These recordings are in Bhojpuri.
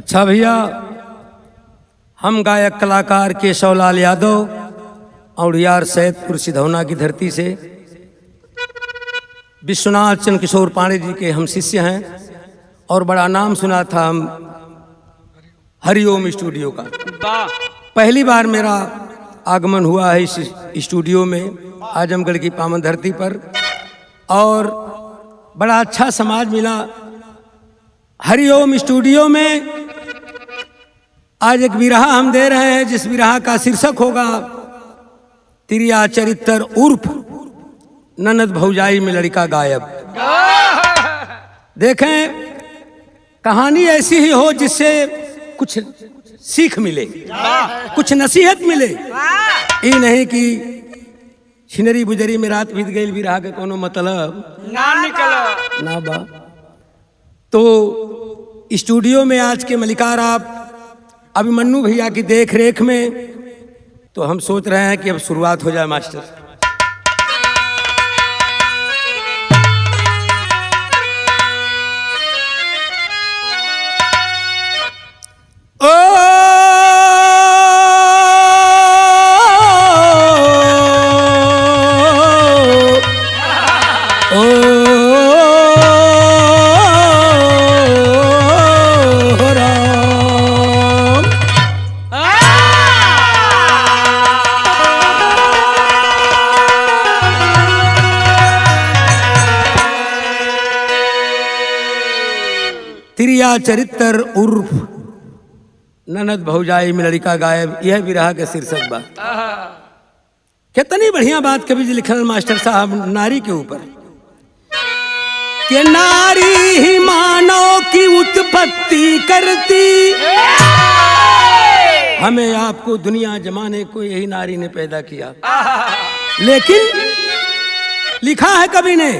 अच्छा भैया, हम गायक कलाकार केशवलाल यादव और यार सैदपुर सिधौना की धरती से विश्वनाथ चंद्र किशोर पांडे जी के हम शिष्य हैं और बड़ा नाम सुना था हम हरिओम स्टूडियो का। पहली बार मेरा आगमन हुआ है इस स्टूडियो में आजमगढ़ की पावन धरती पर और बड़ा अच्छा समाज मिला। हरिओम स्टूडियो में आज एक विरहा हम दे रहे हैं जिस विरहा का शीर्षक होगा तिरिया चरित्र उर्फ ननद भौजाई में लड़का गायब। देखें, कहानी ऐसी ही हो जिससे कुछ सीख मिले, कुछ नसीहत मिले। ये नहीं कि छिनरी बुजरी में रात बीत गई विरहा के कोनो मतलब ना निकल ना बा। तो स्टूडियो में आज के मलिकार आप अभिमन्यु भैया की देख रेख में, तो हम सोच रहे हैं कि अब शुरुआत हो जाए मास्टर। तिरिया चरित्र उर्फ ननद भौजाई में लड़का गायब, यह विरहा के शीर्षक बा। कितनी बढ़िया बात कवि जी लिखल मास्टर साहब नारी के ऊपर कि नारी ही मानव की उत्पत्ति करती, हमें आपको दुनिया जमाने को यही नारी ने पैदा किया। लेकिन लिखा है कवि ने,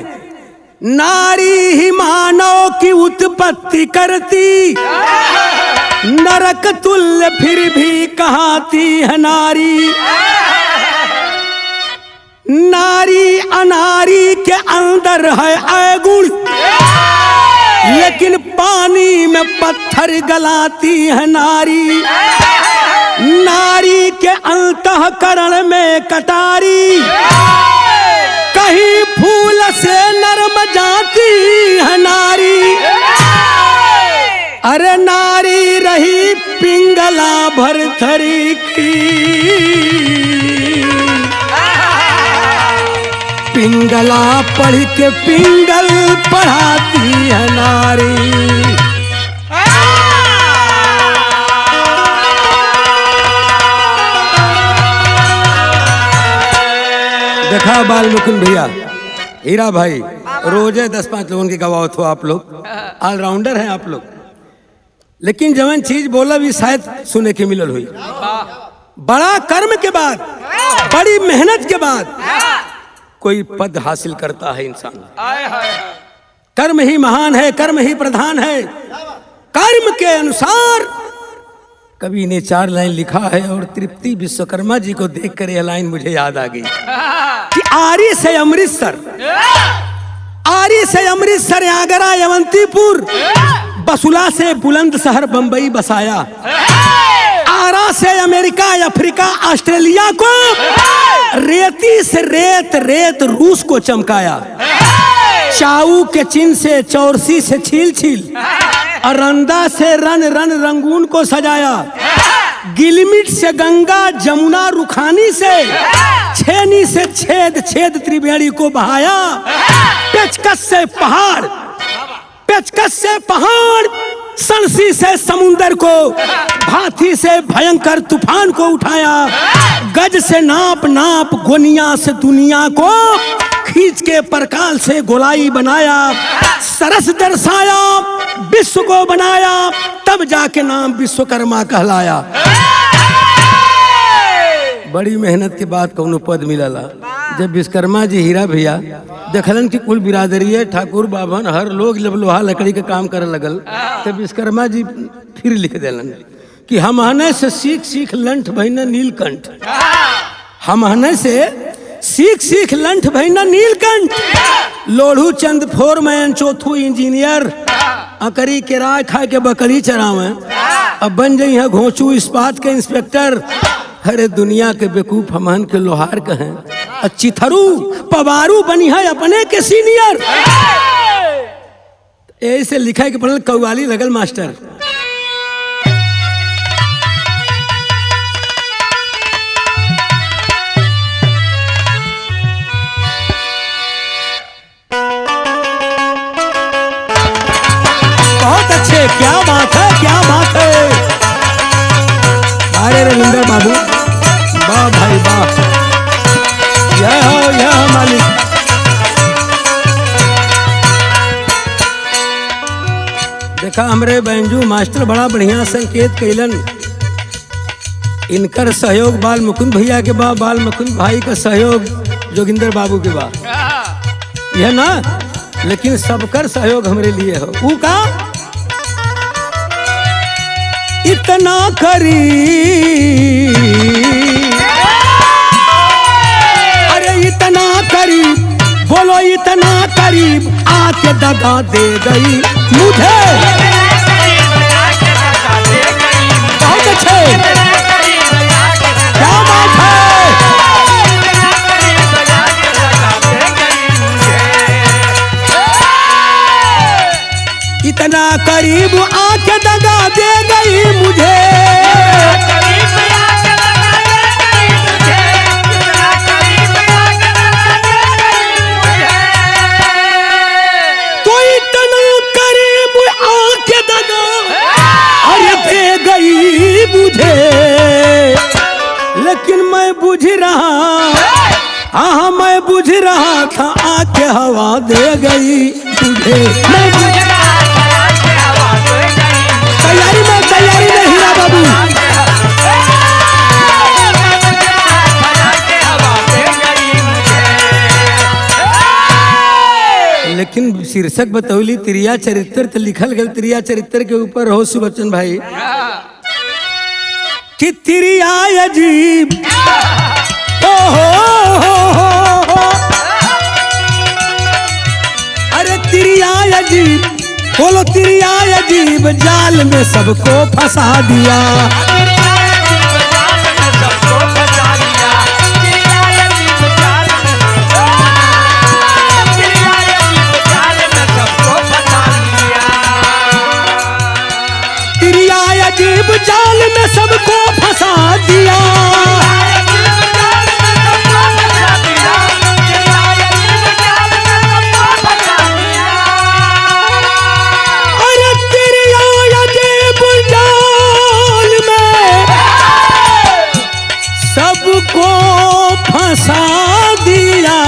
नारी ही मानव की उत्पत्ति करती, नरक तुल्य फिर भी कहाती है नारी। नारी अनारी के अंदर है अवगुण, लेकिन पानी में पत्थर गलाती है नारी। नारी के अंतःकरण में कटारी, कहीं फूल से नरम जाती है नारी। अरे नारी रही पिंगला भरथरी की, पिंगला पढ़ के पिंगल पढ़ाती है नारी। देखा बाल मुकुंद भैया, हीरा भाई, रोजे 10-5 लोगों की गवाह हो आप लोग, ऑलराउंडर हैं आप लोग। लेकिन जवन चीज बोला भी शायद सुने के मिलल हुई। बड़ा कर्म के बाद, बड़ी मेहनत के बाद कोई पद हासिल करता है इंसान। कर्म ही महान है, कर्म ही प्रधान है। कर्म के अनुसार कवि ने 4 लाइन लिखा है और तृप्ति विश्वकर्मा जी को देखकर यह लाइन मुझे याद आ गई कि आरी से अमृतसर, आरी से अमृतसर, आगरा, अवंतीपुर, बसुला से बुलंदशहर बंबई बसाया, आरा से अमेरिका, अफ्रीका, ऑस्ट्रेलिया को, रेती से रेत, रेत रूस को चमकाया, चाऊ के चिन्ह से, चौरसी से छील छील, अरंदा से रन रन रंगून को सजाया, गिलमिट से गंगा, जमुना रुखानी से, छेनी से छेद छेद त्रिवेणी को बहाया, पेचकस से पहाड़, पेचकस से पहाड़, सनसी से समुंदर को, भाथी से भयंकर तूफान को उठाया, गज से नाप नाप गोनिया से दुनिया को, खींच के परकाल से गोलाई बनाया, सरस दर्शाया, विश्व को बनाया, तब जाके नाम विश्वकर्मा कहलाया। बड़ी मेहनत के बाद कौनो पद मिलला। जब विश्वकर्मा जी हीरा भैया देखलन कि कुल बिरादरी है, ठाकुर बाभन हर लोग जब लोहा लकड़ी का काम करे लगल, तब विश्वकर्मा जी फिर लिख देलन कि हमहने से सीख सीख लंठ भइना नीलकंठ, हमहने से सीख सीख लंठ भइना नीलकंठ, लोढ़ू चंद फोरमैन, चौथू इंजीनियर, अकरी के राय खा के बकरी चरावे, अब बन जाई है घोंचू इस्पात के इंस्पेक्टर। अरे दुनिया के बेकूफ हमन के लोहार कहें, अच्छी थरू पवारू बनी है अपने के सीनियर। ऐसे लिखा है कि पढ़ल कव्वाली लगल मास्टर। बहुत अच्छे, क्या बात है, क्या बात है। अरे रविंदर बाबू, वाह भाई वाह, यह हो मालिक। देखा हमरे बैंजू मास्टर बड़ा बढ़िया संकेत कैलन। इनकर सहयोग बाल मुकुंद भैया के बा, बाल मुकुंद भाई का सहयोग जोगिंदर बाबू के बा, यह ना। लेकिन सबकर सहयोग हमरे लिए हो। ऊ का इतना करीब, अरे इतना करीब, बोलो इतना करीब आके दगा दे गई मुझे। बहुत अच्छे, क्या बात है। इतना करीब आके दगा दे गई मुझे। तो इतना करीब आके दगा अरे दे गई मुझे। लेकिन मैं बुझ रहा, हाँ मैं बुझ रहा था आके हवा दे गई तुझे। मैं बुझ रहा था आके हवा दे गई। तैयारी में, तैयारी में हीरा बाबू। लेकिन शीर्षक बतौली त्रिया चरित्र, तो लिखल गल त्रिया चरित्र के ऊपर हो सुबचन भाई कि त्रिया अजीब। अरे त्रिया अजीब, बोलो त्रिया अजीब जाल में सबको फंसा दिया। त्रिया अजीब जाल में सबको फंसा दिया। सबको फंसा दिया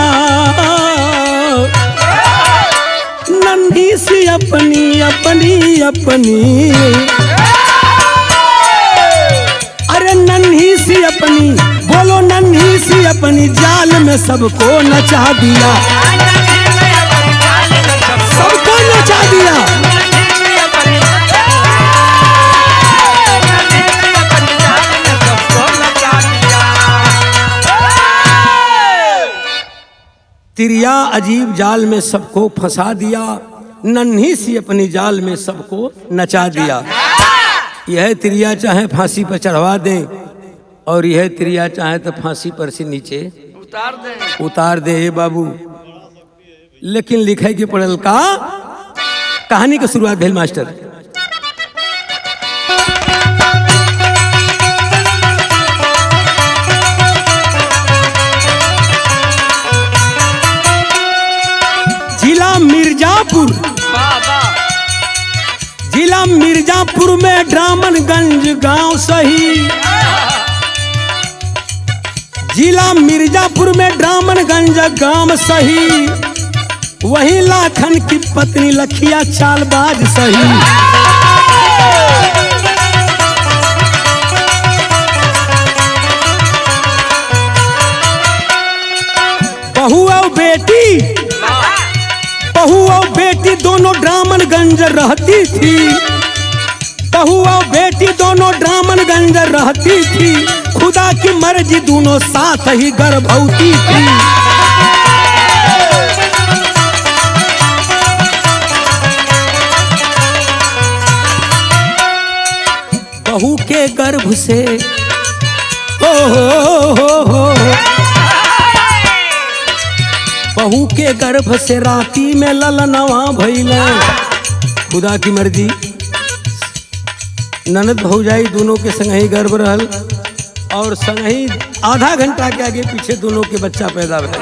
नन्ही सी अपनी अपनी अपनी। अरे नन्ही सी अपनी, बोलो नन्ही सी अपनी जाल में सबको नचा दिया। सबको नचा दिया। त्रिया अजीब जाल में सबको फंसा दिया, नन्ही सी अपनी जाल में सबको नचा दिया। यह त्रिया चाहे फांसी पर चढ़वा दें और यह त्रिया चाहे तो फांसी पर से नीचे उतार दे बाबू। लेकिन लिखे की पढ़ल का कहानी की शुरुआत भेल मास्टर। मिर्जापुर, जिला मिर्जापुर में ड्रामनगंज गांव सही। जिला मिर्जापुर में ड्रामनगंज गांव सही। वही लाखन की पत्नी लखिया चालबाज सही। बहू और बेटी, बहू और बेटी दोनों ड्रामनगंज रहती थी। बहू और बेटी दोनों ड्रामनगंज रहती थी। खुदा की मर्जी दोनों साथ ही गर्भवती थी। बहू के गर्भ से हो बहू के गर्भ से राती में ललनवा भइले। खुदा की मर्जी ननद भौजाई दोनों के संग ही गर्भ रहल और संग ही आधा घंटा के आगे पीछे दोनों के बच्चा पैदा भइल।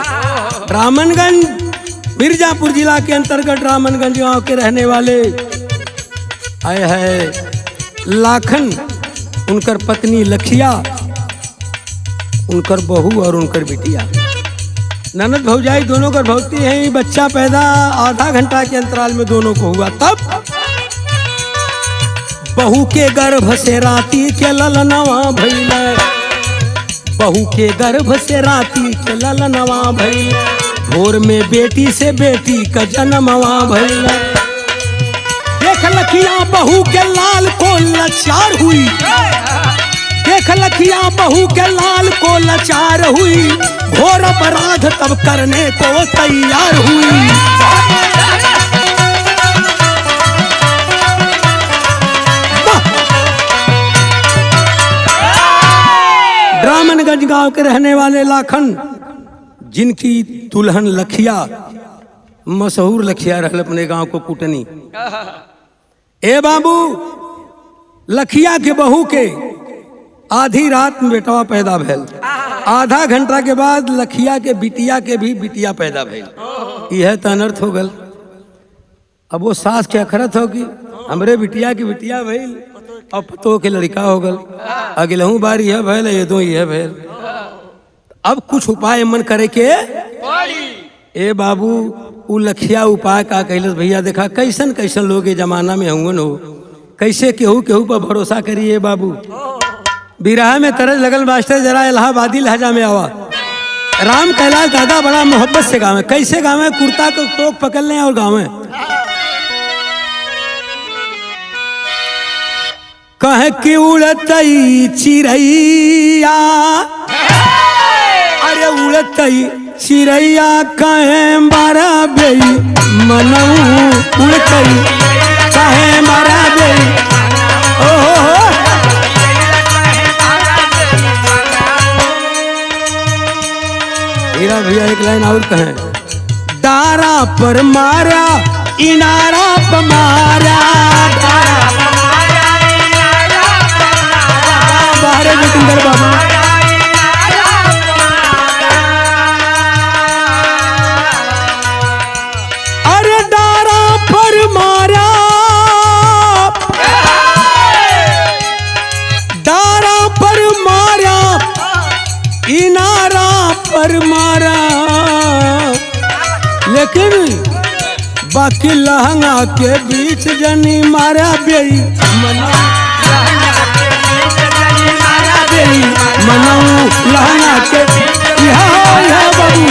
रामनगंज मिर्जापुर जिला के अंतर्गत रामनगंज गांव के रहने वाले आए है लाखन, उनकर पत्नी लखिया, उनकर बहू और उनकर बिटिया ननद भौजाई दोनों गर्भवती हैं। बच्चा पैदा आधा घंटा के अंतराल में दोनों को हुआ। तब बहू के गर्भ से राती के ललनवा भइले। बहू के गर्भ से राती के ललनवा भइले। भोर में बेटी से बेटी का जन्मवा भइले। देख लखिया बहू के लाल को लाचार हुई। देख लखिया बहू के लाल को लाचार हुई। घोर अपराध तब करने को तैयार हुई। रामनगंज गांव के रहने वाले लाखन, जिनकी दुल्हन लखिया, मशहूर लखिया रहल अपने गांव को कुटनी। ए बाबू, लखिया के बहू के आधी रात में बेटवा पैदा भैल। आधा घंटा के बाद लखिया के बिटिया के भी बिटिया पैदा भैल। यह तो अनर्थ हो गल। अब वो सास के अखरत हो कि हमरे बिटिया की बिटिया भैल और पतो के लड़का हो गल। अगलहू बार यह भैल, ये दो यह भैल। अब कुछ उपाय मन करे के। ए बाबू, उ लखिया उपाय का कैलस भैया। देखा कैसन कैसन लोग ये जमाना में हुए हो, कैसे केहू केहू पर भरोसा करिए बाबू। बिरहा में तरज लगल मास्टर, जरा इलाहाबादी लहजा में आवा। राम कैलाश दादा बड़ा मोहब्बत से गावे। कैसे गावे? कुर्ता को टोक पकड़ लें और गावे। कह कि उड़तई चिड़ैया, अरे उड़तई चिड़ैया कहे मारा बेई मनऊ। उड़तई कहे मारा बेई ओहो। हीरा भैया एक लाइन और कहें। डारा पर मारा इनारा पर मारा। बाहर जितेंद्र बाबू। अरे डारा पर मारा, डारा पर मारा, इनारा पर मारा। लेकिन बाकी लहंगा के बीच जनी मारा बेई मनऊ। मनऊ लहंगा के बाबू।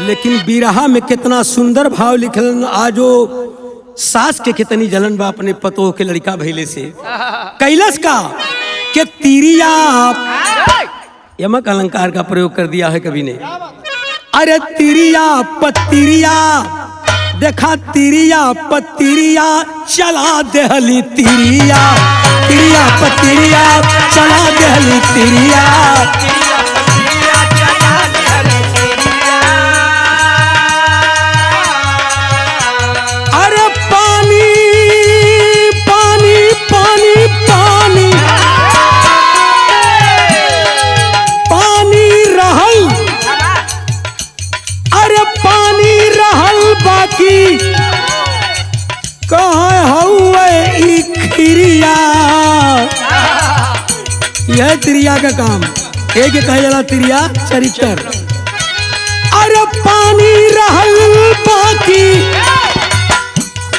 लेकिन बिरहा में कितना सुंदर भाव लिखल। आजो सास के कितनी जलन बा अपने पतोह के लड़का भैले से। कैलस का कि तिरिया, यमक अलंकार का प्रयोग कर दिया है कवि ने। अरे तिरिया पतिरिया, देखा तिरिया पतिरिया चला देहली तिरिया। तिरिया पतिरिया चला देहली तिरिया। अरे पानी पानी पानी पानी पानी रहल। अरे पानी रहल बाकी कहाँ हुए ई खिरिया। यह तिरिया का काम। एक कहा जाला तिरिया चरित्र। अरे पानी रहल बाकी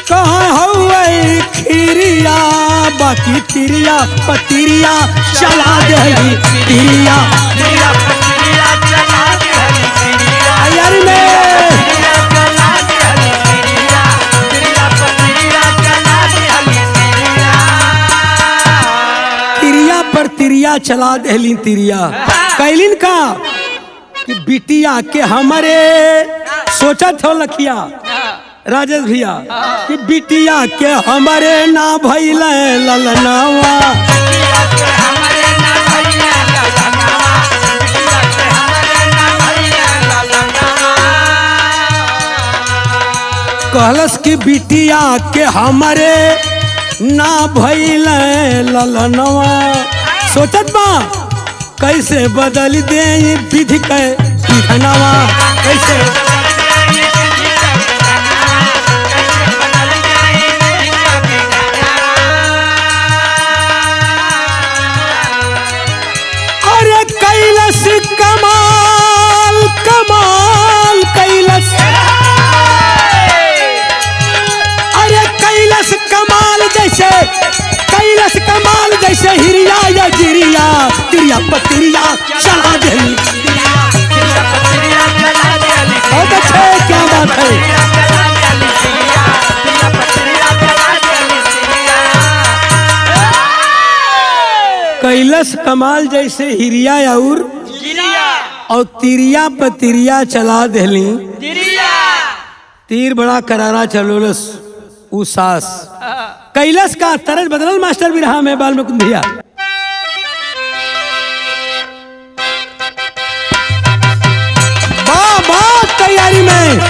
कहाँ हुए खिरिया। बाकी तिरिया पतिरिया चला देहली तिरिया। यार तिरिया पर तिरिया चला देहली तिरिया। कैलिन का कि बिटिया के हमारे सोचत हो लखिया राजेश भैया कि बिटिया के हमारे ना भइल ललनावा, कहलस कि बिटिया के हमारे ना भइल ललनवा। सोचत बा कैसे बदल दे विधि के विधनवा, कैसे अरे कैलस कमाल कमाल कैलस, अरे कैलस कमाल जैसे, कैलस कमाल जैसे हिरिया या जिरिया, तिरिया पतिरिया चला देली। बहुत अच्छे, क्या बात है। कैलस कमाल जैसे हिरिया और तिरिया पतिरिया चला देली। तीर बड़ा करारा चलोलस उ सास। कैलाश का तरज बदलल मास्टर भी रहा मैं बाल मुकुंद भैया। बात तैयारी में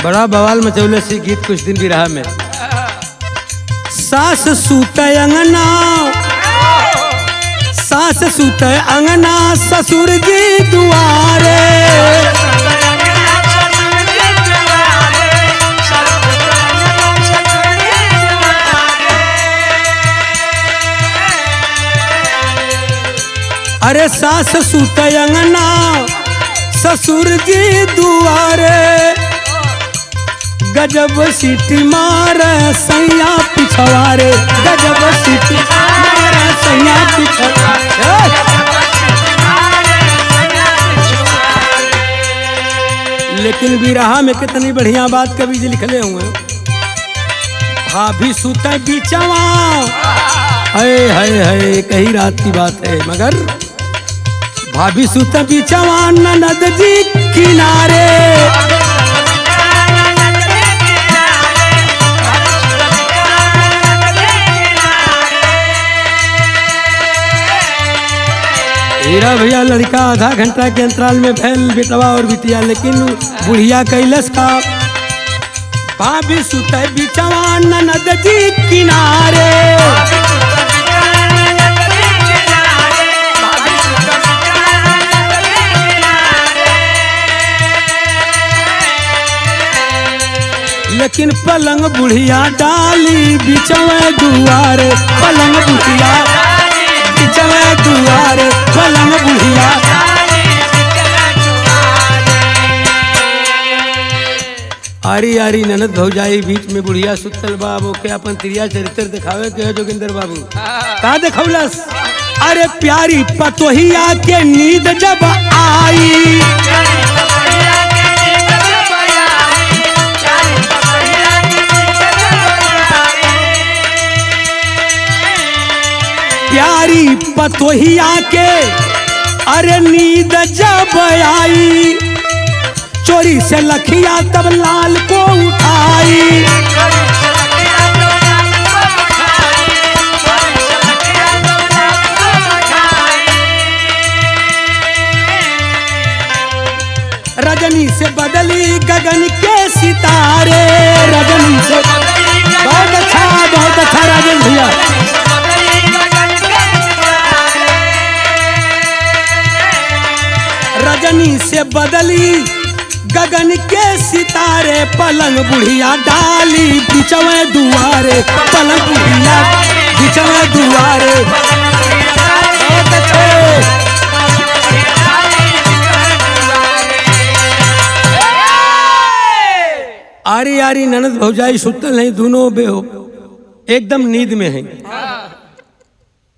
बड़ा बवाल मचौले से गीत कुछ दिन भी रहा में। सास सूते अंगना, सास सूते अंगना ससुर जी दुआरे, अरे सास सूते अंगना ससुर जी दुआरे, गजब सीटी मारे सैया पिछवारे, गजब सीटी मारे सैया पिछवारे। लेकिन बिरहा में कितनी बढ़िया बात कवि जी लिखले हुए। भाभी सुते बिचवा, है कही रात की बात है, मगर भाभी सुते बिचवा ननद जी किनारे, हीरा भैया लड़का आधा घंटा के अंतराल में फैल बेटवा और बिटिया, लेकिन बुढ़िया कैलस का भाभी सुते बिचवा ननद जी किनारे, लेकिन पलंग बुढ़िया डाली बिचवे दुआरे, पलंग बुढ़िया बिचवे दुआरे, पलंग बुढ़िया। आरी आरी ननद भौजाई बीच में बुढ़िया सुतल बाबू के अपन तिरिया चरित्र दिखावे के है जोगिंदर बाबू। का दिखौलस? अरे प्यारी पतोहिया के नींद जब आई, प्यारी पतोहिया के अरे नींद जब आई, चोरी से लखिया तब लाल को उठाई, रजनी से बदली गगन के सितारे, रजनी से। बहुत अच्छा राजन भैया। रजनी से बदली गगन के सितारे, पलंग बुढ़िया डाली बिचवे दुआरे, पलंग बुढ़िया बिचवे दुआरे। आरी आरी ननद भौजाई सुतल नहीं, दोनों एकदम नींद में हैं।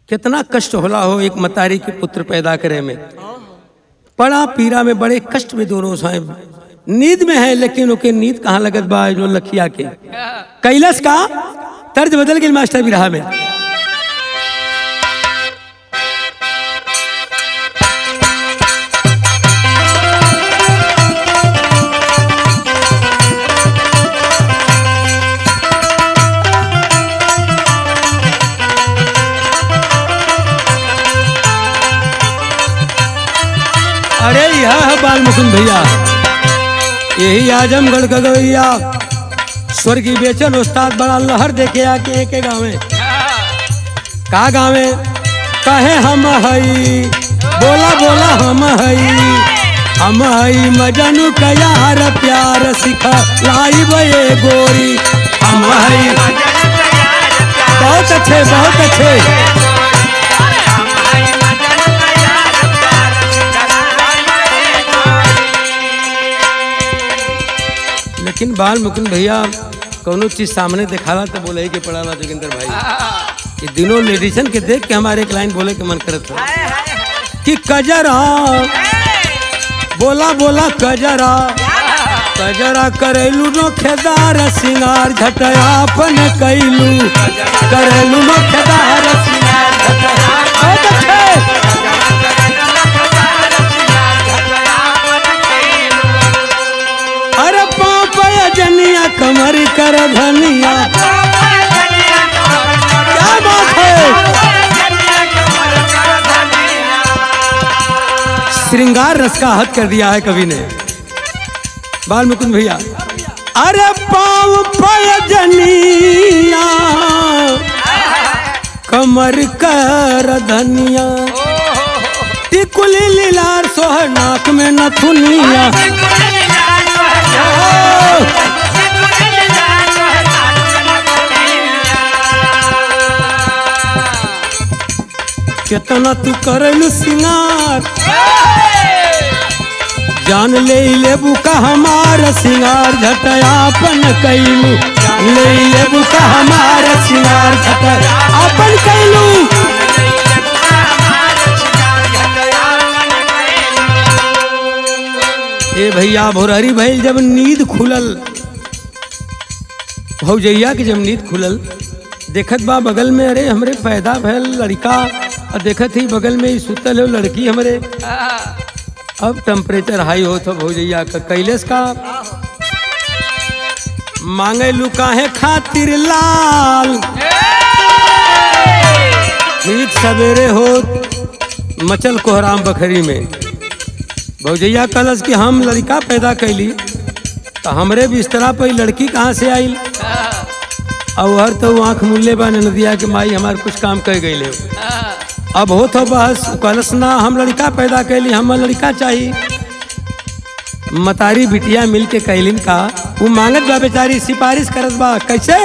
कितना कष्ट होला हो एक मतारी के पुत्र पैदा करे में, बड़ा पीरा में बड़े कष्ट में दोनों साहब नींद में है, लेकिन ओके नींद कहाँ लगत बा जो लखिया के कैलस का तर्ज बदल गई मास्टर बिरहा में। अरे यह है बाल मुकुंद भैया, यही आजमगढ़ का गवैया स्वर्गीय बेचन उस्ताद बड़ा लहर देखे आके एक गाँव का गाँव कहे हम हई बोला बोला हम हई मजनू का यार प्यार सिखा लाई बे गोरी हम हई। बहुत अच्छे बहुत अच्छे। लेकिन बाल मुकुंद भैया कोनो चीज सामने दिखाला तो बोले के पड़ा जोगिंदर भाई कि दिनों लेडीजन के देख के हमारे एक लाइन बोले के मन करत हो कि कजरा बोला बोला कजरा कजरा करेलू नो खेदार सिंगार झटयापन कैलू करेलू नो खेदार सिंगार झटयापन। अरे पापया जनिया कमर कर धनिया, क्या बात है। श्रृंगार रस का हद कर दिया है कवि ने बाल मुकुंद भैया। अरे पाव पय जनिया कमर कर धनिया, टिकुली लीलार सोहर नाक में नथुनिया। कितना तू करेलू सिंगार जान ले लेबू का हमार सिंगार झटयापन कैलू ले लेबू का हमार सिंगार झटयापन कैलू। ए भैया भोरहरी भाई जब नींद खुलल भौजैया की जब नींद खुलल देखत बा बगल में अरे हमरे पैदा भैल लड़का और देखत ही बगल में ही सुतल हो लड़की हमरे। अब टेम्परेचर हाई हो तो भौजैया का कैलेस का मांगे लुका है खातिर लाल नींद सवेरे हो मचल कोहराम बखरी में। भौजैया कहलस कि हम लड़का पैदा कैली तो हमरे बिस्तरा पर लड़की कहाँ से आई। और हर तो आँख मुल्ले बा नदिया के माई हमार कुछ काम कर गई। अब हो तो बस कहलस ना हम लड़का पैदा कैली हम लड़का चाहिए। मतारी बिटिया मिल के कैलिन का वो मांगत बा बेचारी सिफारिश करत बा कैसे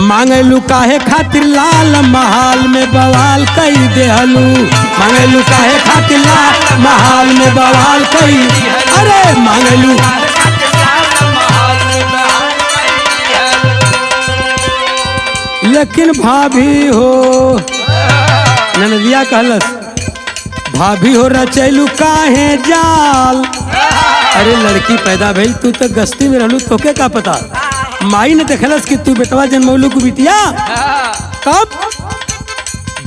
मांगलू काहे खातिर लाल महाल में बवाल कई देहलू मांगलू काहे खातिर लाल महाल में बवाल कई। अरे मांगलू लेकिन भाभी हो ननदिया कहलस भाभी हो रचैलू काहे जाल। अरे लड़की पैदा भइल तू तो गस्ती में रहलू तोके का पता। माई ने देखलस कि तू बेटवा जन्मौलू को बिटिया कब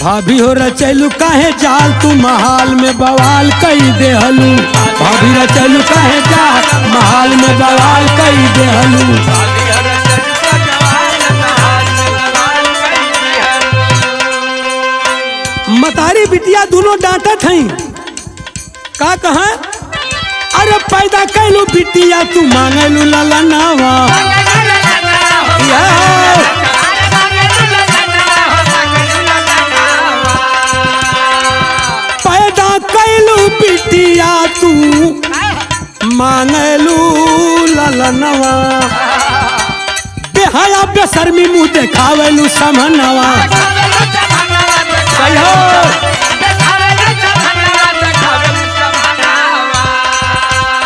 भाभी हो रचैलू काहे जाल तू महाल में बवाल कई देहलू भाभी रचैलू काहे जाल महाल में बवाल कई देहलू। मतारी बिटिया दोनों डांटत हैं का कहा अरे पैदा कैलू बिटिया तू मांगलू ललनावा। पैदा कैलू बिटिया तू मांगलू ललनवा बेहया बेशर्मी मुँह देखावेलू समनवा।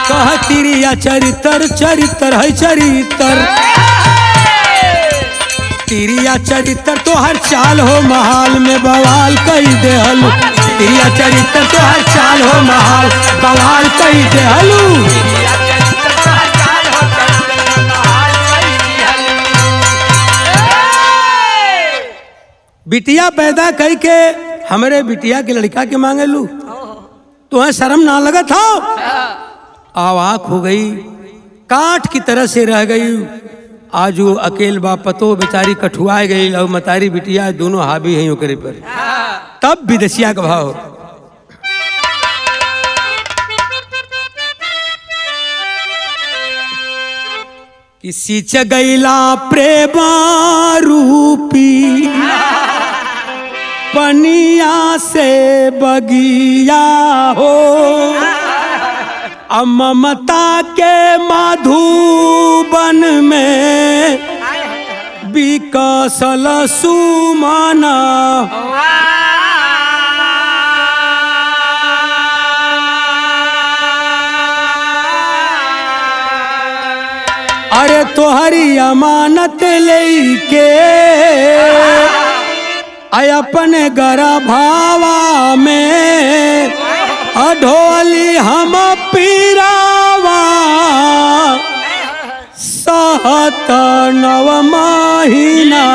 कह तिरिया चरित्र चरित्र है चरित्र तिरिया चरित्र तो हर चाल हो महाल में बवाल कई देहलू तिरिया चरित्र तो हर चाल हो महाल बवाल कई देहलू। बिटिया पैदा कई के हमारे बिटिया के लड़का के मांगे लू, तुम्हें शर्म ना लगा था? आवाक हो गई, काठ की तरह से रह गई। आज वो अकेल बा, पतो बेचारी कठुआ गई, और मतारी बिटिया दोनों हावी हैं ओकरे पर। तब विदेशिया का भाव किसी चगैला प्रेमा रूपी पनिया से बगिया हो, ममता के मधुबन में विकसल सुमना। अरे तोहरी अमानत लेके अपने गर्भावा में अढोली हम पीरावा, सहत 9 महीना।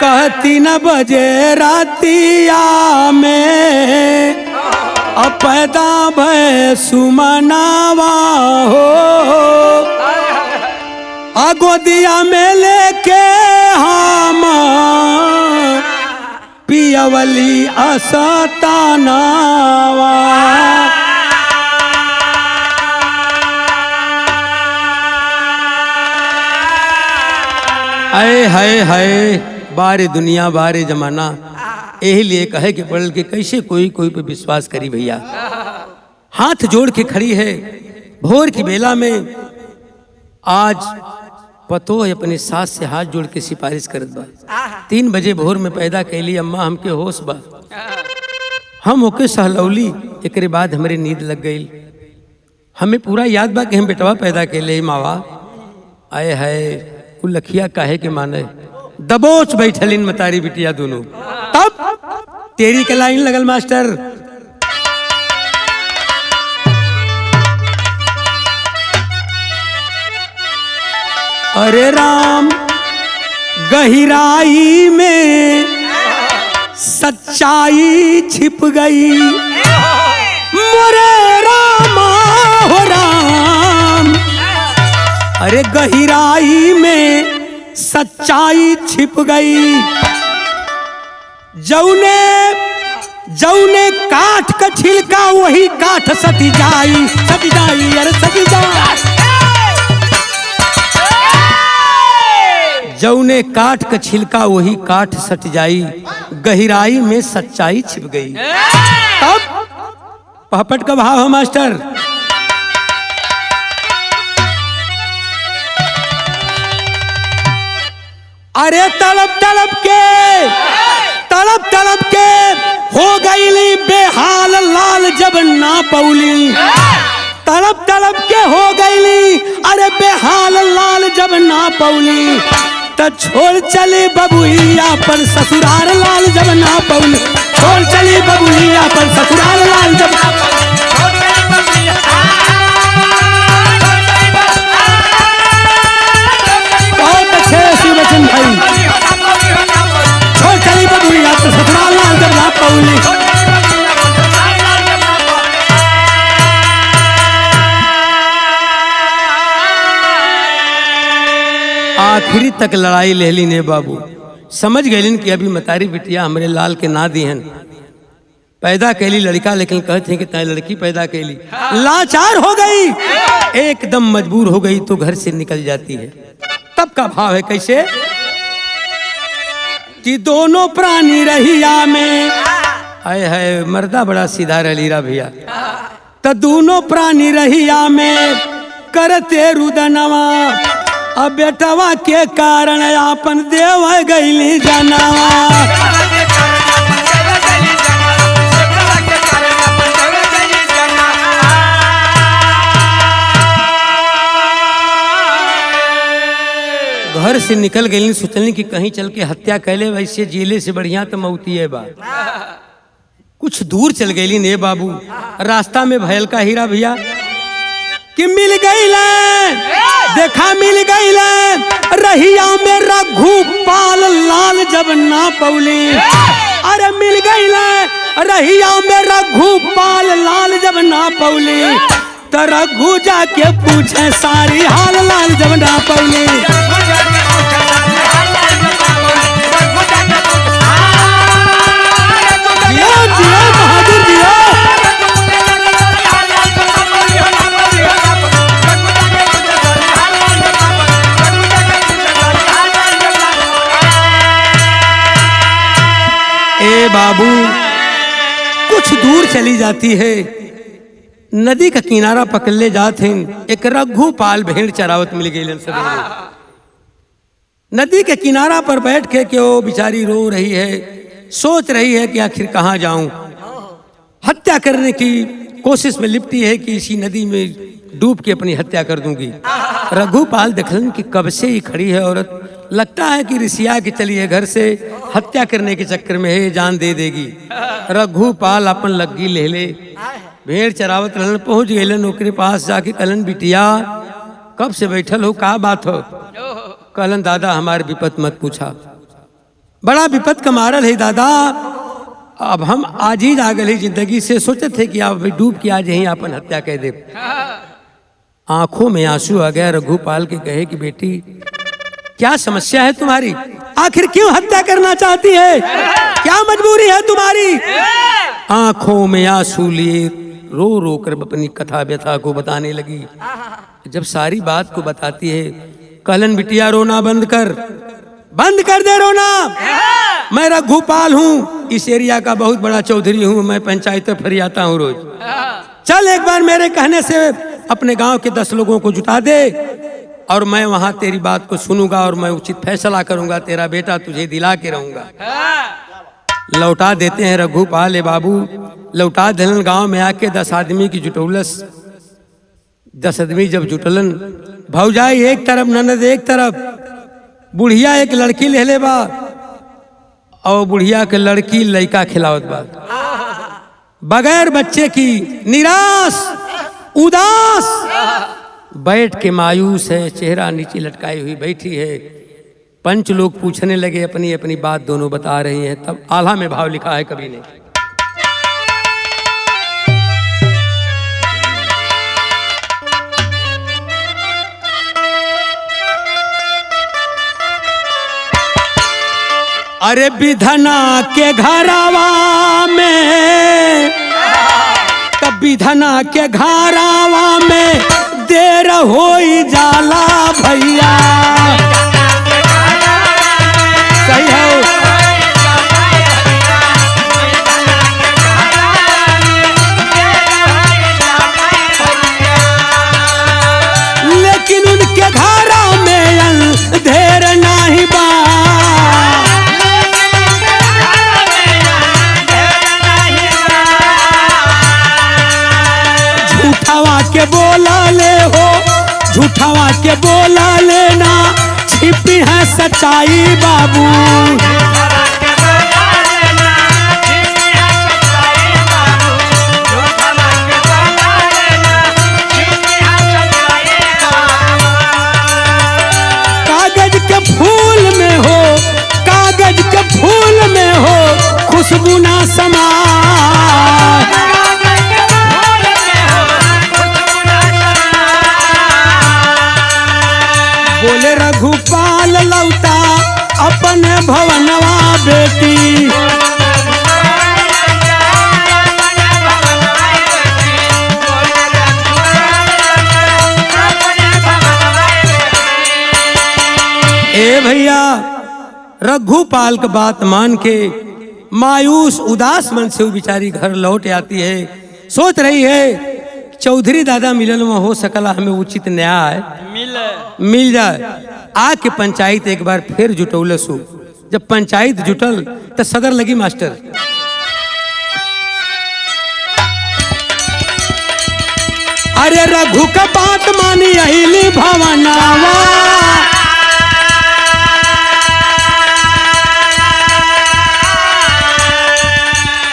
कहती 3 बजे रातिया में पैदा भय सुमनावा हो, गोदिया में लेके हम पियवली असतानावा। आए हाय हाय, बारे दुनिया बारे जमाना, यही लिए कहे कि पढ़ के कैसे कोई पे विश्वास करी भैया। हाथ जोड़ के खड़ी है भोर की बेला में, आज पतो है अपने सास से हाथ जोड़ के सिफारिश करत बा। 3 बजे भोर में पैदा कैली अम्मा, हमके होश बा, हम ओके सहलौली, एक बाद हमारे नींद लग गई। हमें पूरा याद बा कि हम बेटवा पैदा कैले मावा। आए है लखिया काहे के माने दबोच बैठलिन मतारी बिटिया दोनों। तब तेरी के लाइन लगल मास्टर, अरे राम गहराई में सच्चाई छिप गई, मोरे रामा हो राम। अरे गहराई में सच्चाई छिप गई, जौने काठ का छिलका वही काठ सटी जाई, सटी जाई, अरे सटी जाई। जौने काठ का छिलका वही काठ सट जाई, गहराई में सच्चाई छिप गई। तब पहपट का भाव है मास्टर, अरे तड़प तड़प के हो गई बेहाल लाल जब ना पौली। तड़प के हो गई अरे बेहाल लाल जब ना पौली, तो छोड़ चली बबुइया पर ससुराल लाल जब ना पौली। छोड़ चली बबुइया पर ससुराल लाल जब ना पौली। बहुत अच्छे शिवचंद भाई, छोड़ चली बबुइया पर ससुराल लाल जब ना पौली। आखिरी तक लड़ाई लेली ने बाबू, समझ गए कि अभी मतारी बिटिया हमारे लाल के ना दी हन। पैदा कैली लड़का, लेकिन कहते हैं कि तय लड़की पैदा कैली। लाचार हो गई, एकदम मजबूर हो गई तो घर से निकल जाती है। तब का भाव है कैसे कि दोनों प्राणी रहिया में, आए है मर्दा बड़ा सीधा रलीरा भैया, तो दोनों प्राणी रहिया में करते रुदनवा, अब बेटवा के कारण आपन देव गईली जानवा। घर से निकल गई, सोचली कि कहीं चल के हत्या कैले, वैसे जेले से बढ़िया तो मौती है बा। कुछ दूर चल गई ने बाबू, रास्ता में भयल का हीरा भैया कि मिल गई देखा मिल गई रहिया में रघुपाल लाल जब ना पौली। अरे मिल गई रहिया में रघुपाल लाल जब ना पौली तो रघु जाके पूछे सारी हाल लाल जब ना पौली। बहादुर जियो। ए बाबू कुछ दूर चली जाती है, नदी का किनारा पकड़ ले जाते एक रघुपाल भेड़ चरावत मिल गई। नदी के किनारा पर बैठ के कि वो बेचारी रो रही है, सोच रही है कि आखिर कहाँ जाऊं। हत्या करने की कोशिश में लिपटी है कि इसी नदी में डूब के अपनी हत्या कर दूंगी। रघुपाल देखलन कि कब से ही खड़ी है औरत, लगता है कि रिसिया के चली है घर से, हत्या करने के चक्कर में है, जान दे देगी। रघुपाल अपन लग्गी ले ले भेड़ चरावत रहन, पहुंच गए ओकरे पास जाके कहलन बिटिया कब से बैठल हो, का बात हो। कहलन दादा हमारे विपत मत पूछा, बड़ा विपत का मारल है दादा। अब हम आज ही जागल है जिंदगी से, सोचे थे कि आप डूब के आज यहीं अपन हत्या कह दे। आंखों में आंसू आ गया। रघुपाल के कहे कि बेटी क्या समस्या है तुम्हारी, आखिर क्यों हत्या करना चाहती है, क्या मजबूरी है तुम्हारी। आंखों में आंसू लिए रो रो कर अपनी कथा व्यथा को बताने लगी। जब सारी बात को बताती है, कहलन बिटिया रोना बंद कर दे रोना। मैं रघुपाल हूँ, इस एरिया का बहुत बड़ा चौधरी हूँ, मैं पंचायत में फरियाता हूँ रोज। चल एक बार मेरे कहने से अपने गांव के 10 लोगों को जुटा दे और मैं वहां तेरी बात को सुनूंगा और मैं उचित फैसला करूंगा, तेरा बेटा तुझे दिला के रहूंगा। लौटा देते हैं रघुपाल बाबू, लौटा दिलन। गांव में आके 10 आदमी की जुटौलस। 10 आदमी जब जुटलन, भौजाई एक तरफ, ननद एक तरफ, बुढ़िया एक लड़की ले ले बा और बुढ़िया के लड़की लड़का खिलावत बा, बगैर बच्चे की, निराश उदास बैठ के मायूस है, चेहरा नीचे लटकाई हुई बैठी है। पंच लोग पूछने लगे, अपनी अपनी बात दोनों बता रही हैं। तब आल्हा में भाव लिखा है कवि ने, अरे विधना के घरावा में, तब विधना के घरावा में देर होई जाला भैया। सही है। लेकिन उनके घरा में अंधेर नहीं बा, झूठावा के बोला ले हो, झूठावा के बोला लेना, छिपी है सच्चाई बाबू। कागज के फूल में हो, कागज के फूल में हो, खुशबू ना समा। बोले रघुपाल लौटा अपने भवनवा बेटी। ए भैया, रघुपाल का बात मान के मायूस उदास मन से वो बेचारी घर लौट आती है। सोच रही है चौधरी दादा मिलन में हो सकला हमें उचित न्याय मिल जाए। आके पंचायत एक बार फिर जुटौलस हो। जब पंचायत जुटल तो सदर लगी मास्टर, अरे रघु का बात मानी अहिली भवनावा।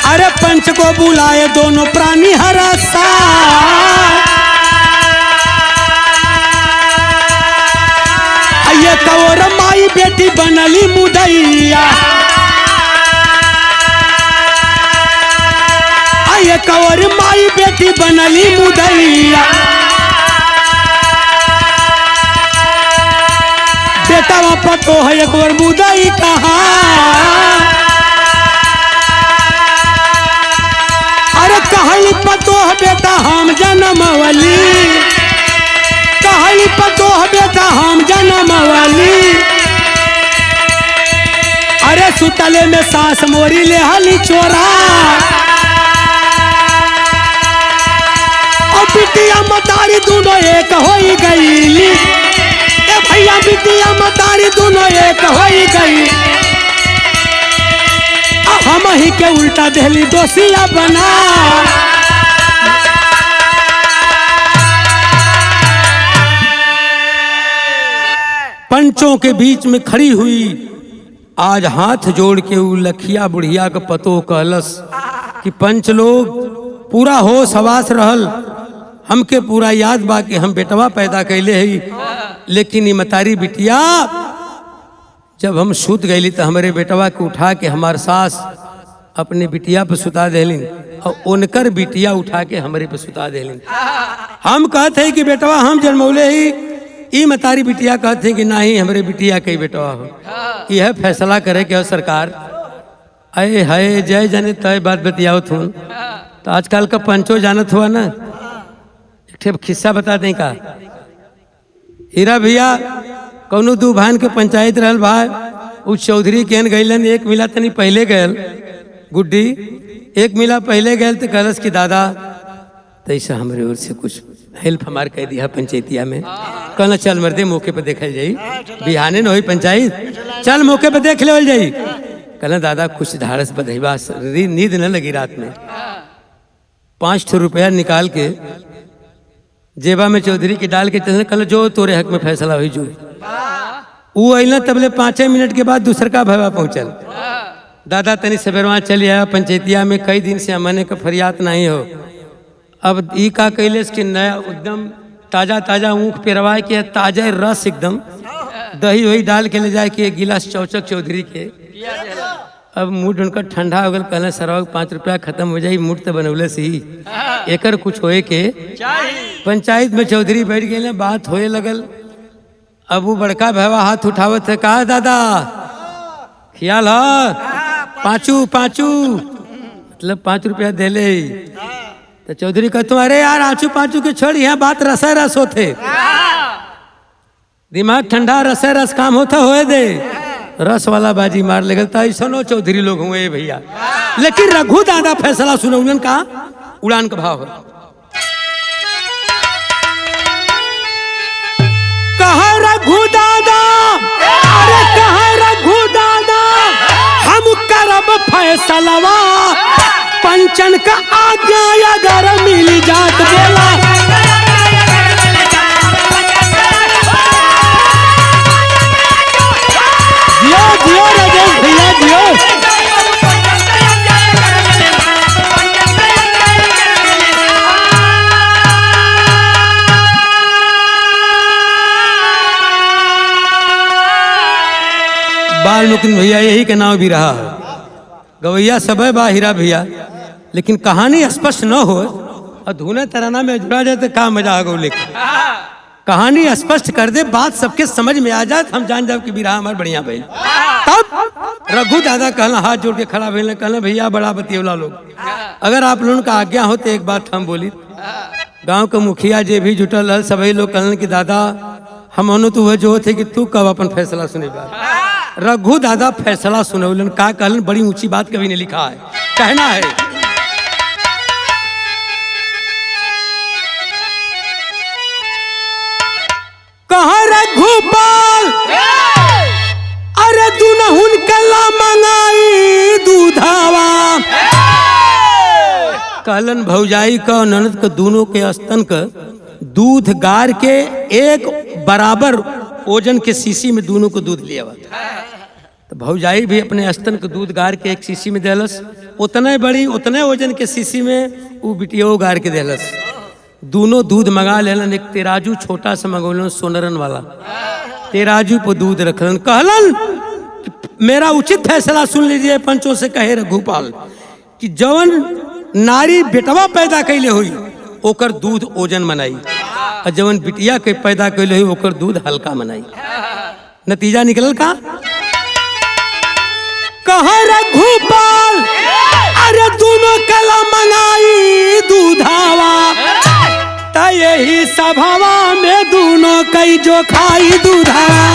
अरे पंच को बुलाए दोनों प्राणी हरसा। और माई बेटी बनली मुदैया, एक और माई बेटी बनली मुदैया, बेटा पतो है एक और मुदई कहा, अरे कहली पतो है बेटा हम जनमवली, कहली पतो है बेटा हम जनमवली, अरे सुतले में सास मोरी ले हली चोरा, बिटिया मतारी दोनों एक होई गईली, ए भैया बिटिया मतारी दोनों एक होई गई, हम ही के उल्टा देली दोषिया बना, पंचों के बीच में खड़ी हुई आज हाथ जोड़ के उ लखिया बुढ़िया का पतो कहलस कि पंच लोग पूरा होश हवास रहल, हमके पूरा याद बा कि हम बेटवा पैदा कैले ही, लेकिन ये मतारी बिटिया जब हम सुत गईली तो हमारे बेटवा के उठा के हमार सास अपने बिटिया पे सुता देलिन और उनकर बिटिया उठा के हमारे पे सुता देलिन। हम कहते हैं कि बेटवा हम जन्मौले ही, ई मतारी बिटिया कहते हैं कि नहीं हमारे बिटिया के बेटवा हो, यह फैसला करे कि सरकार। अरे है जय जाने तय बात बतियाओ थून, तो आजकल का पंचो जानत हुआ ना, खिस्सा बता दें का। हीरा भैया कौनो दू भान के पंचायत रहल भाई, उ चौधरी केन गईलन, एक मिला तनी पहले गयल गुड्डी, एक मिला पहले गयल तो कहलस कि दादा तैसा हमारे ओर से कुछ हेल्प हमार कह दिया पंचायतिया में, कहना चल मर्दे मौके पर देखल जाई, बिहाने न होई पंचायत, चल मौके पर देख लेवल जाई। कहना दादा कुछ ढारस बधैबा, नींद न लगी रात में, 5 रुपया निकाल के जेबा में चौधरी की डाल के चलने, कल जो तोरे हक में फैसला हुई जो वो अला तबले 5 मिनट के बाद दूसर का भैया पहुंचल, दादा तनी सवेरवा चल आया पंचायतिया में, कई दिन से हमने का फरियाद नहीं हो, अब ई का कैलेस कि नया एकदम ताजा ताजा ऊँख पेरवा के ताजा रस एकदम दही वही डाल के ले जाए कि एक गिलास चौचक चौधरी के, अब मूड उनका ठंडा हो गया, कहना सरवा 5 रुपया खत्म हो जाये, मूड तो बनौले से ही एकर कुछ होए के पंचायत में। चौधरी बैठ गए, बात होए लगल, अब वो बड़का भैया हाथ उठावत है, कहा दादा ख्याल है, पाँचू मतलब 5 रुपया दे ले, तो चौधरी कहते अरे यार आचू पाँचू के छोड़, यहाँ बात रसा रस होते, दिमाग ठंडा रसा रस काम होता होए दे, रस वाला बाजी मार ले गलता, ऐसा चौधरी लोग हुए भैया। लेकिन रघु दादा फैसला सुनौलन का उड़ान का भाव है, कहा रघु दादा, अरे कहा रघु दादा हम करब फैसलवा, पंचन का आज्ञा अगर मिल जात बोला, जियो जियो राजेश भैया जियो। बालमुकुंद भैया यही के नाम भी रहा, गवैया सब है बा हीरा भैया, लेकिन कहानी स्पष्ट न हो और धुने तराना में जुड़ा जाए तो का मजा आगो, लेकिन कहानी स्पष्ट कर दे, बात सबके समझ में आ जाए, हम जान जाओ कि बिरहा हमारे बढ़िया भाई। तब रघु दादा कहना हाथ जोड़ के खड़ा भैया, कहना भैया बड़ा बतियौला लोग, अगर आप लोगों का आज्ञा हो तो एक बात हम बोली, गांव के मुखिया जे भी जुटल है सभी लोग कहलन कि दादा हम तो वह जो थे कि तू कब अपन फैसला सुनेगा। रघु दादा फैसला सुनौलन, का कहलन बड़ी ऊंची बात कभी ने लिखा है, कहना है कहा रघुपाल, अरे दुनहुन कला मंगाई दूधावा, कहलन भौजाई का ननद का दोनों के स्तन का दूध गार के एक बराबर ओजन के शीशी में दोनों को दूध लिया, तो भौजाई भी अपने स्तन का दूध गार के एक शीशी में देलस, उतने बड़ी उतने ओजन के शीशी में वो बिटिया गार के देलस, दोनों दूध मंगा लेलन, एक तेराजू छोटा सा मंगोलन सोनरन वाला, तेराजू पर दूध रखलन, कहलन कि मेरा उचित फैसला सुन लीजिए। पंचों से कहे रघुपाल कि जवन नारी बेटवा पैदा कैले हुई ओकर दूध ओजन मनाई, और जवन बिटिया के पैदा कैले हुई ओकर दूध हल्का मनाई। नतीजा निकलल का? कहा रघुपाल अरे दोनों कला मंगाई दूधावा, ता यही सभावा में दोनों कई जो खाई दूधावा।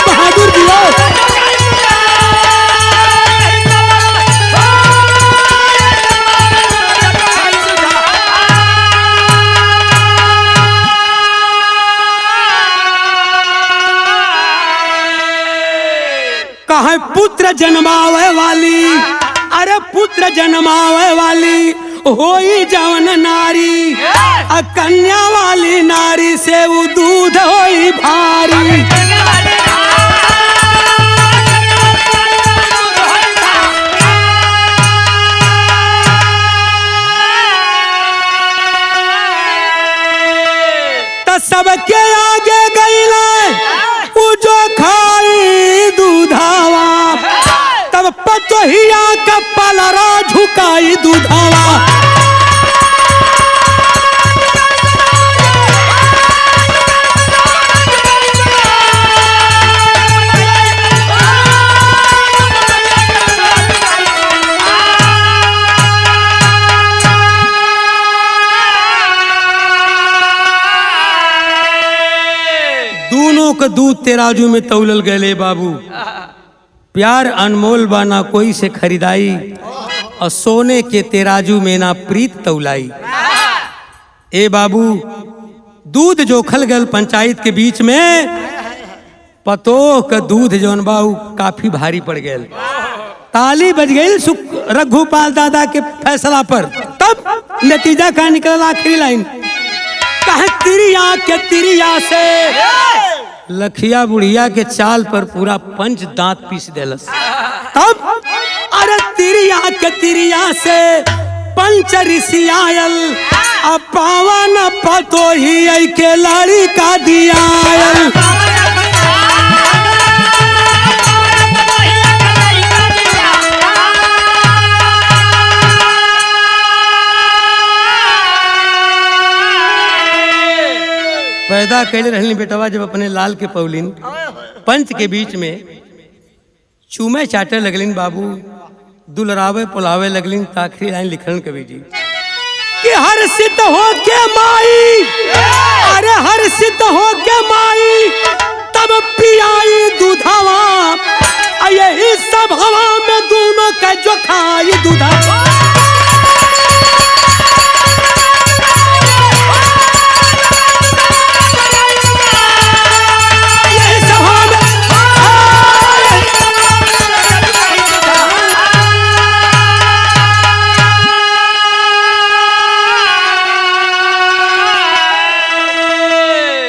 बहादुर दिया कहा पुत्र जन्मावे वाली, अरे पुत्र जन्मावे वाली होई जवन नारी, कन्या वाली नारी से वो दूध होई भारी। तो सबके आगे गईले वो जो खाई दूधावा, तब पतोहिया का पलरा झुकाई दूधावा। दोनों का दूध तेराजू में तौलल गए बाबू। प्यार अनमोल बाना कोई से खरीदाई, और सोने के तेराजू में ना प्रीत तौलाई। ए बाबू दूध जो खल गल पंचायत के बीच में, पतोह का दूध जौन बाबू काफी भारी पड़ गया। ताली बज गई रघुपाल दादा के फैसला पर। तब नतीजा का निकल आखिरी लाइन, कहे तिरिया के तिरिया से लखिया बुढ़िया के चाल पर पूरा पंच दांत पीस देलस। तब अरे तिरिया के तिरिया से पंच ऋषि आयल, अब पावन पतोही के लाड़ी का दियायल। पैदा कैले रहनी बेटवा जब अपने लाल के पौलिन, पंच के बीच में चूमे चाटे लगलिन बाबू, दुलरावे पुलावे लगलिन। आखिरी लाइन लिखलन कवि जी कि हर्षित हो के माई, अरे हर्षित हो के माई तब पियाई दूधावा, यही सब हवा में दोनों का जो खाई दूधावा।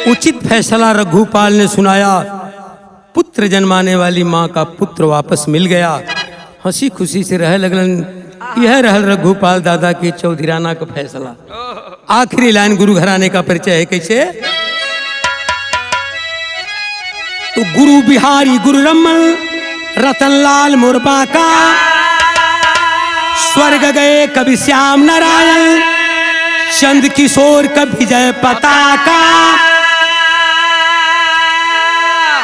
उचित फैसला रघुपाल ने सुनाया। पुत्र जन्माने वाली माँ का पुत्र वापस मिल गया। हंसी खुशी से रह लगलन। यह रहल रघुपाल दादा की चौधराना का फैसला। आखिरी लाइन गुरु घराने का परिचय है कैसे? तो गुरु बिहारी गुरु रमन रतनलाल मुरबा का, स्वर्ग गए कवि श्याम नारायण, चंद किशोर कवि जय पताका।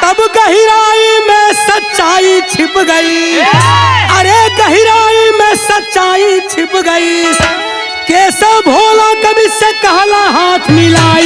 तब गहराई में सच्चाई छिप गई, अरे गहराई में सच्चाई छिप गई। केशव भोला कवि से कहला हाथ मिलाई।